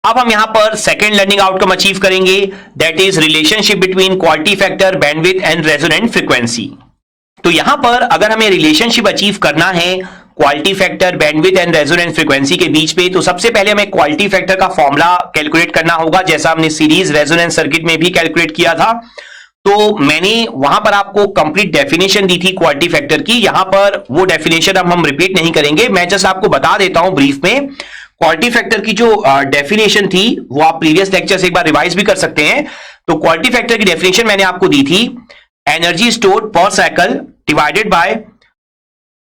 अब हम यहां पर सेकेंड लर्निंग आउटकम अचीव करेंगे, that is relationship between quality factor, bandwidth and resonant frequency. तो यहां पर अगर हमें रिलेशनशिप अचीव करना है quality factor, bandwidth and resonant frequency के बीच पे, तो सबसे पहले हमें क्वालिटी फैक्टर का फॉर्मूला कैलकुलेट करना होगा, जैसा हमने सीरीज रेजोनेंस सर्किट में भी कैलकुलेट किया था। तो मैंने वहां पर आपको कंप्लीट डेफिनेशन दी थी क्वालिटी फैक्टर की, यहां पर वो डेफिनेशन अब हम रिपीट नहीं करेंगे, मैं जस्ट आपको बता देता हूं ब्रीफ में। क्वालिटी फैक्टर की जो डेफिनेशन थी वो आप प्रीवियस लेक्चर से एक बार रिवाइज भी कर सकते हैं। तो क्वालिटी फैक्टर की डेफिनेशन मैंने आपको दी थी, एनर्जी स्टोर्ड पर cycle divided by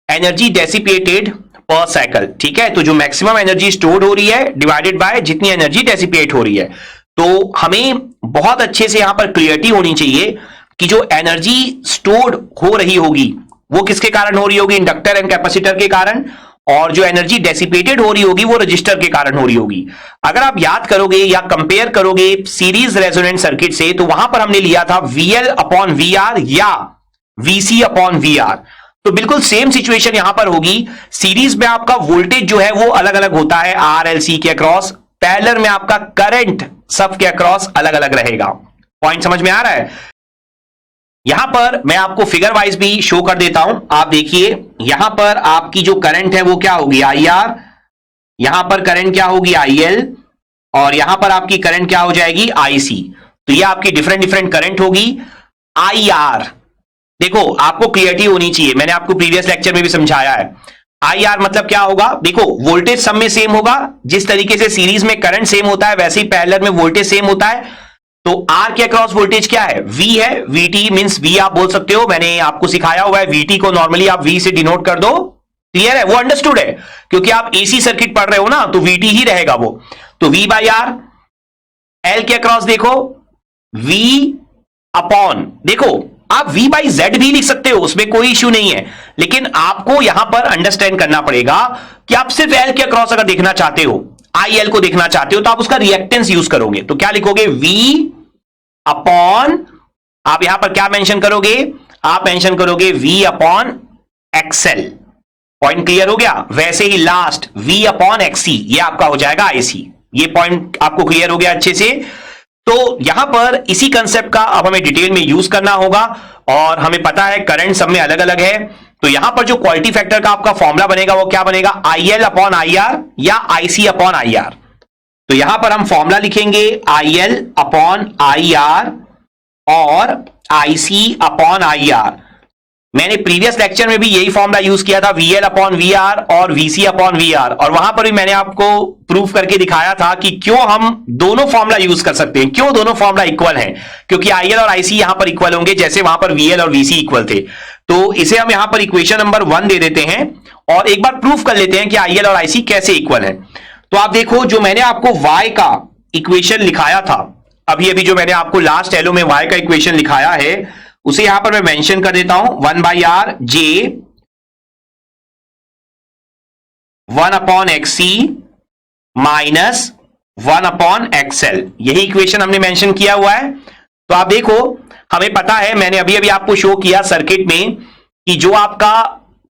energy dissipated पर साइकिल। ठीक है, तो जो मैक्सिमम एनर्जी स्टोर्ड हो रही है डिवाइडेड बाय जितनी एनर्जी डेसिपेट हो रही है। तो हमें बहुत अच्छे से यहां पर क्लियरिटी होनी चाहिए कि जो एनर्जी स्टोर्ड हो रही होगी वो किसके कारण हो रही होगी, इंडक्टर एंड कैपेसिटर के कारण, और जो एनर्जी डेसिपेटेड हो रही होगी वो रजिस्टर के कारण हो रही होगी। अगर आप याद करोगे या कंपेयर करोगे सीरीज रेजोनेंट सर्किट से, तो वहां पर हमने लिया था VL अपॉन VR या VC अपॉन VR। तो बिल्कुल सेम सिचुएशन यहां पर होगी। सीरीज में आपका वोल्टेज जो है वो अलग अलग होता है RLC के अक्रॉस, पैरेलल में आपका करंट सब के अक्रॉस अलग अलग रहेगा। पॉइंट समझ में आ रहा है? यहां पर मैं आपको फिगर वाइज भी शो कर देता हूं, आप देखिए यहां पर आपकी जो करंट है वो क्या होगी IR, यहां पर करंट क्या होगी IL, और यहां पर आपकी करंट क्या हो जाएगी IC। तो ये आपकी डिफरेंट डिफरेंट करंट होगी। IR देखो आपको क्लियरिटी होनी चाहिए, मैंने आपको प्रीवियस लेक्चर में भी समझाया है। IR मतलब क्या होगा, देखो वोल्टेज सब में सेम होगा, जिस तरीके से सीरीज में करंट सेम होता है वैसे ही पैरेलल में वोल्टेज सेम होता है। तो R के अक्रॉस वोल्टेज क्या है, V है, VT मींस V आप बोल सकते हो, मैंने आपको सिखाया हुआ है VT को नॉर्मली आप V से डिनोट कर दो। क्लियर है, वो अंडरस्टूड है, क्योंकि आप AC सर्किट पढ़ रहे हो ना, तो VT ही रहेगा वो। तो V बाई R। L के अक्रॉस देखो V अपॉन, देखो आप V बाई Z भी लिख सकते हो, उसमें कोई इश्यू नहीं है, लेकिन आपको यहां पर अंडरस्टैंड करना पड़ेगा कि आप सिर्फ L के अक्रॉस अगर देखना चाहते हो, IL को देखना चाहते हो, तो आप उसका रिएक्टेंस यूज करोगे। तो क्या लिखोगे, V अपॉन, आप यहां पर क्या मेंशन करोगे, आप मेंशन करोगे V upon XL। Point clear हो गया? वैसे ही लास्ट V अपॉन XC, ये आपका हो जाएगा IC। ये पॉइंट आपको क्लियर हो गया अच्छे से? तो यहां पर इसी कंसेप्ट का अब हमें डिटेल में यूज करना होगा, और हमें पता है करंट सब में अलग अलग है। तो यहां पर जो क्वालिटी फैक्टर का आपका फॉर्मूला बनेगा वो क्या बनेगा, IL अपॉन IR या IC अपॉन IR। तो यहां पर हम फॉर्मूला लिखेंगे IL अपॉन IR और IC अपॉन IR। मैंने प्रीवियस लेक्चर में भी यही फॉर्मूला यूज किया था, VL अपॉन VR और VC अपॉन VR, और वहां पर भी मैंने आपको प्रूफ करके दिखाया था कि क्यों हम दोनों फॉर्मूला यूज कर सकते हैं, क्यों दोनों फॉर्मूला इक्वल हैं, क्योंकि IL और IC यहां पर इक्वल होंगे जैसे वहां पर VL और VC इक्वल थे। तो इसे हम यहां पर इक्वेशन नंबर 1 दे देते हैं, और एक बार प्रूफ कर लेते हैं कि IL और IC कैसे इक्वल है। तो आप देखो, जो मैंने आपको Y का इक्वेशन लिखाया था, अभी अभी जो मैंने आपको लास्ट एलो में Y का इक्वेशन लिखाया है, उसे यहां पर मैं मेंशन कर देता हूं, 1 by R J 1 upon XC minus 1 upon XL, यही इक्वेशन हमने मेंशन किया हुआ है। तो आप देखो, हमें पता है, मैंने अभी अभी आपको शो किया सर्किट में कि जो आपका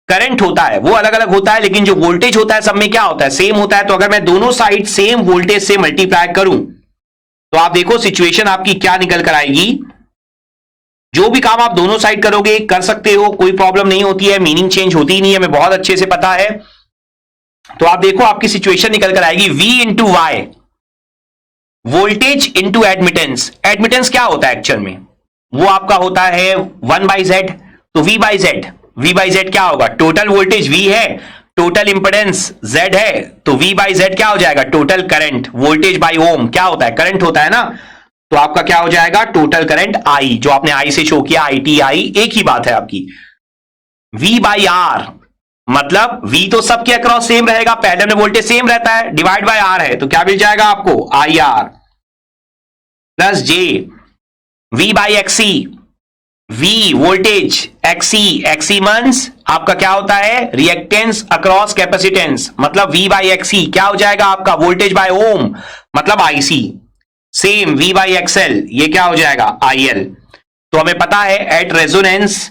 करंट होता है वो अलग अलग होता है, लेकिन जो वोल्टेज होता है सब में क्या होता है, सेम होता है। तो अगर मैं दोनों साइड सेम वोल्टेज से मल्टीप्लाई करूं, तो आप देखो सिचुएशन आपकी क्या निकल कर आएगी। जो भी काम आप दोनों साइड करोगे कर सकते हो, कोई प्रॉब्लम नहीं होती है, मीनिंग चेंज होती ही नहीं है, हमें बहुत अच्छे से पता है। तो आप देखो आपकी सिचुएशन निकल कर आएगी V into Y, voltage into admittance. Admittance क्या होता है एक्चुअल में, वो आपका होता है 1 बाई Z। तो V बाई Z क्या होगा, टोटल वोल्टेज V है, टोटल इंपेडेंस Z है, तो V बाई Z क्या हो जाएगा, टोटल करंट। वोल्टेज बाई ओम क्या होता है, करंट होता है ना, तो आपका क्या हो जाएगा, टोटल करंट I, जो आपने I से शो किया, ITI, एक ही बात है आपकी। V बाई R मतलब V तो सबके अक्रॉस सेम रहेगा, पैरेलल में वोल्टेज सेम रहता है, डिवाइड बाय R है, तो क्या मिल जाएगा आपको, IR plus J V by XC, V voltage, XC means आपका क्या होता है, रिएक्टेंस अक्रॉस कैपेसिटेंस, मतलब V बाई XC क्या हो जाएगा आपका, वोल्टेज बाय ओम मतलब IC, same V by XL, ये क्या हो जाएगा IL। तो हमें पता है एट रेजोनेंस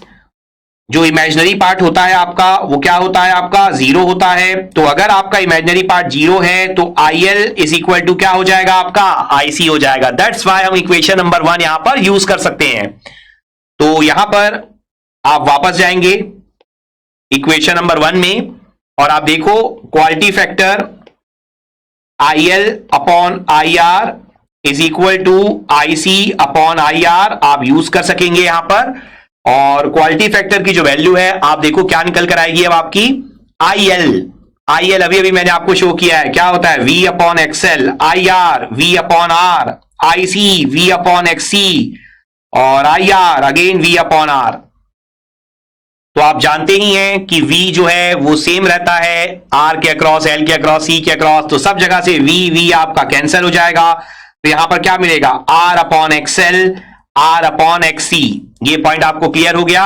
जो इमेजिनरी पार्ट होता है आपका वो क्या होता है, आपका जीरो होता है। तो अगर आपका इमेजिनरी पार्ट जीरो है तो I L is equal to क्या हो जाएगा, आपका आई सी हो जाएगा। दैट्स वाई हम इक्वेशन नंबर 1 यहां पर यूज कर सकते हैं। तो यहां पर आप वापस जाएंगे इक्वेशन नंबर 1 में और आप देखो quality factor I L upon I R is equal to I C upon I R आप यूज कर सकेंगे यहां पर। और क्वालिटी फैक्टर की जो वैल्यू है आप देखो क्या निकल कर आएगी अब आपकी आई एल अभी अभी मैंने आपको शो किया है, क्या होता है V upon XL, I R V upon R, I C V upon X C और I R again V upon R. तो आप जानते ही हैं कि v जो है वो सेम रहता है r के अक्रॉस, l के अक्रॉस, c के अक्रॉस, तो सब जगह से v आपका कैंसिल हो जाएगा। तो यहां पर क्या मिलेगा r upon XL, r upon X C. ये पॉइंट आपको क्लियर हो गया।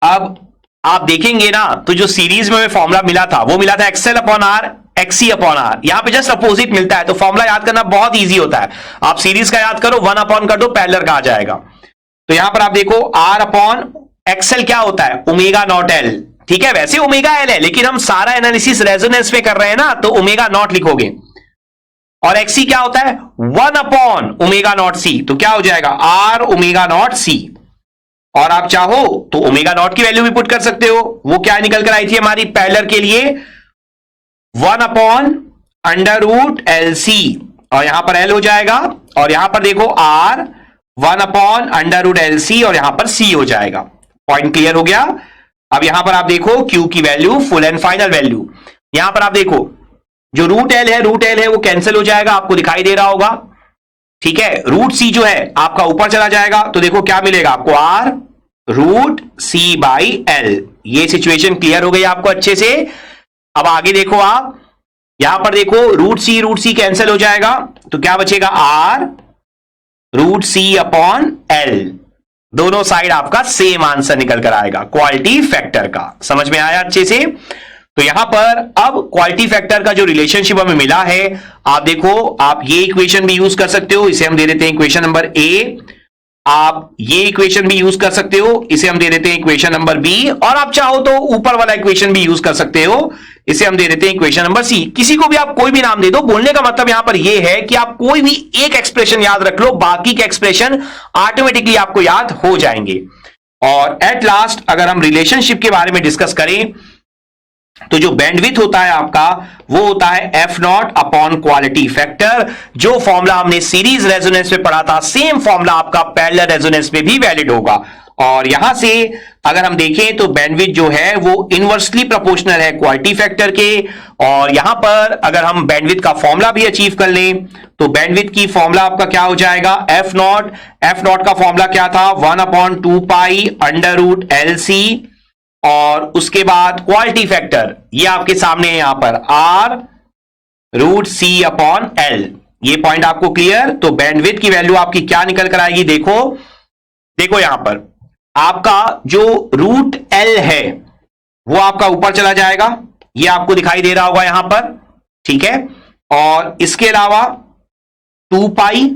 अब आप देखेंगे ना तो जो सीरीज में फॉर्मूला मिला था वो मिला था X L upon R, X C upon R. यहां पे जस्ट अपोजिट मिलता है तो फॉर्मूला याद करना बहुत ईजी होता है। आप सीरीज का याद करो, 1 अपॉन कर दो, पैरेलल का आ जाएगा। तो यहां पर आप देखो r अपॉन एक्सएल क्या होता है ओमेगा नॉट एल, ठीक है। वैसे ओमेगा एल है लेकिन हम सारा एनालिसिस रेजोनेंस में कर रहे हैं ना तो ओमेगा नॉट लिखोगे। और एक्सी क्या होता है 1 अपॉन ओमेगा नॉट सी, तो क्या हो जाएगा आर ओमेगा नॉट सी। और आप चाहो तो ओमेगा नॉट की वैल्यू भी पुट कर सकते हो। वो क्या निकल कर आई थी हमारी पैरेलल के लिए 1 upon under root L C, और यहां पर एल हो जाएगा और यहां पर देखो R 1 upon under root L C और यहां पर सी हो जाएगा। पॉइंट क्लियर हो गया। अब यहां पर आप देखो Q की value full and final value, यहां पर आप देखो जो रूट एल है वो कैंसिल हो जाएगा, आपको दिखाई दे रहा होगा, ठीक है। रूट सी जो है आपका ऊपर चला जाएगा तो देखो क्या मिलेगा आपको R root C by L. ये सिचुएशन क्लियर हो गई आपको अच्छे से। अब आगे देखो आप यहां पर देखो रूट सी कैंसिल हो जाएगा तो क्या बचेगा R root C upon L. दोनों साइड आपका सेम आंसर निकल कर आएगा क्वालिटी फैक्टर का। समझ में आया अच्छे से। तो यहां पर अब क्वालिटी फैक्टर का जो रिलेशनशिप हमें मिला है आप देखो, आप ये इक्वेशन भी यूज कर सकते हो, इसे हम दे देते हैं इक्वेशन नंबर ए। आप ये इक्वेशन भी यूज कर सकते हो, इसे हम दे देते हैं इक्वेशन नंबर बी। और आप चाहो तो ऊपर वाला इक्वेशन भी यूज कर सकते हो, इसे हम दे देते हैं इक्वेशन नंबर सी। किसी को भी आप कोई भी नाम दे दो। बोलने का मतलब यहां पर यह है कि आप कोई भी एक एक्सप्रेशन याद रख लो, बाकी के एक्सप्रेशन ऑटोमेटिकली आपको याद हो जाएंगे। और एट लास्ट अगर हम रिलेशनशिप के बारे में डिस्कस करें तो जो बैंडविड्थ होता है आपका वो होता है F not upon quality factor. जो फॉर्मूला हमने सीरीज रेजोनेंस में पढ़ा था सेम फॉर्मूला आपका पैरेलल रेजोनेंस में भी वैलिड होगा। और यहां से अगर हम देखें तो बैंडविड्थ जो है वो इनवर्सली प्रोपोर्शनल है क्वालिटी फैक्टर के। और यहां पर अगर हम बैंडविड्थ का फॉर्मूला भी अचीव कर लें तो बैंडविड्थ की फॉर्मूला आपका क्या हो जाएगा एफ नॉट का फॉर्मूला क्या था 1 upon 2 pi under root L C. और उसके बाद क्वालिटी फैक्टर ये आपके सामने है यहां पर R root C upon L. ये पॉइंट आपको क्लियर। तो बैंडविड्थ की वैल्यू आपकी क्या निकल कर आएगी, देखो यहां पर आपका जो रूट एल है वो आपका ऊपर चला जाएगा, ये आपको दिखाई दे रहा होगा यहां पर, ठीक है। और इसके अलावा 2 पाई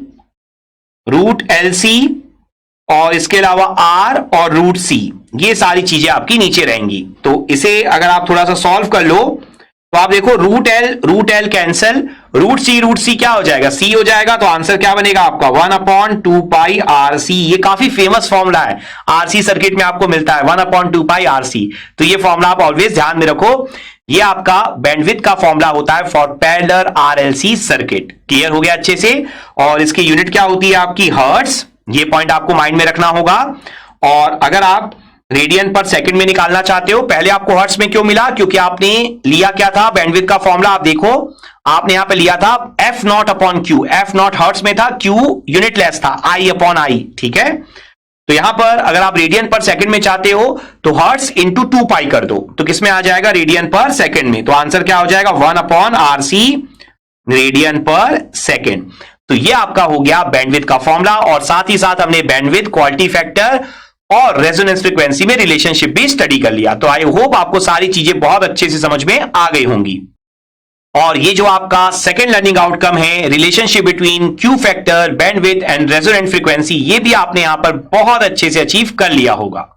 रूट एल सी और इसके अलावा आर और रूट सी, ये सारी चीजें आपकी नीचे रहेंगी। तो इसे अगर आप थोड़ा सा सॉल्व कर लो तो आप देखो रूट एल कैंसल, रूट सी क्या हो जाएगा सी हो जाएगा। तो आंसर क्या बनेगा आपका 1 अपॉन 2 पाई आर सी। ये काफी फेमस फॉर्मूला है, आरसी सर्किट में आपको मिलता है 1 अपॉन 2 पाई आर सी। तो ये फॉर्मूला आप ऑलवेज ध्यान में रखो। ये आपका बैंडविड्थ का फॉर्मूला होता है for parallel RLC circuit. Clear हो गया अच्छे से। और इसकी यूनिट क्या होती है आपकी हर्ट्ज, ये पॉइंट आपको माइंड में रखना होगा। और अगर आप रेडियन पर सेकंड में निकालना चाहते हो, पहले आपको हर्ट्ज में क्यों मिला, क्योंकि आपने लिया क्या था बैंडविड्थ का फॉर्मूला, आप देखो आपने यहां पे लिया था F not upon Q. F not hertz में था, क्यू यूनिट लेस था, आई अपॉन आई, ठीक है। तो यहां पर अगर आप रेडियन पर सेकंड में चाहते हो तो हर्ट्ज इंटू 2 पाई कर दो, तो किसमें आ जाएगा रेडियन पर सेकंड में। तो आंसर क्या हो जाएगा 1 अपॉन आर सी रेडियन पर सेकंड। तो ये आपका हो गया बैंडविड्थ का फॉर्मूला। और साथ ही साथ हमने बैंडविड्थ, क्वालिटी फैक्टर और रेजोनेंस फ्रीक्वेंसी में रिलेशनशिप भी स्टडी कर लिया। तो आई होप आपको सारी चीजें बहुत अच्छे से समझ में आ गई होंगी। और ये जो आपका सेकंड लर्निंग आउटकम है relationship between Q factor, bandwidth and resonant frequency, ये भी आपने यहां पर बहुत अच्छे से अचीव कर लिया होगा।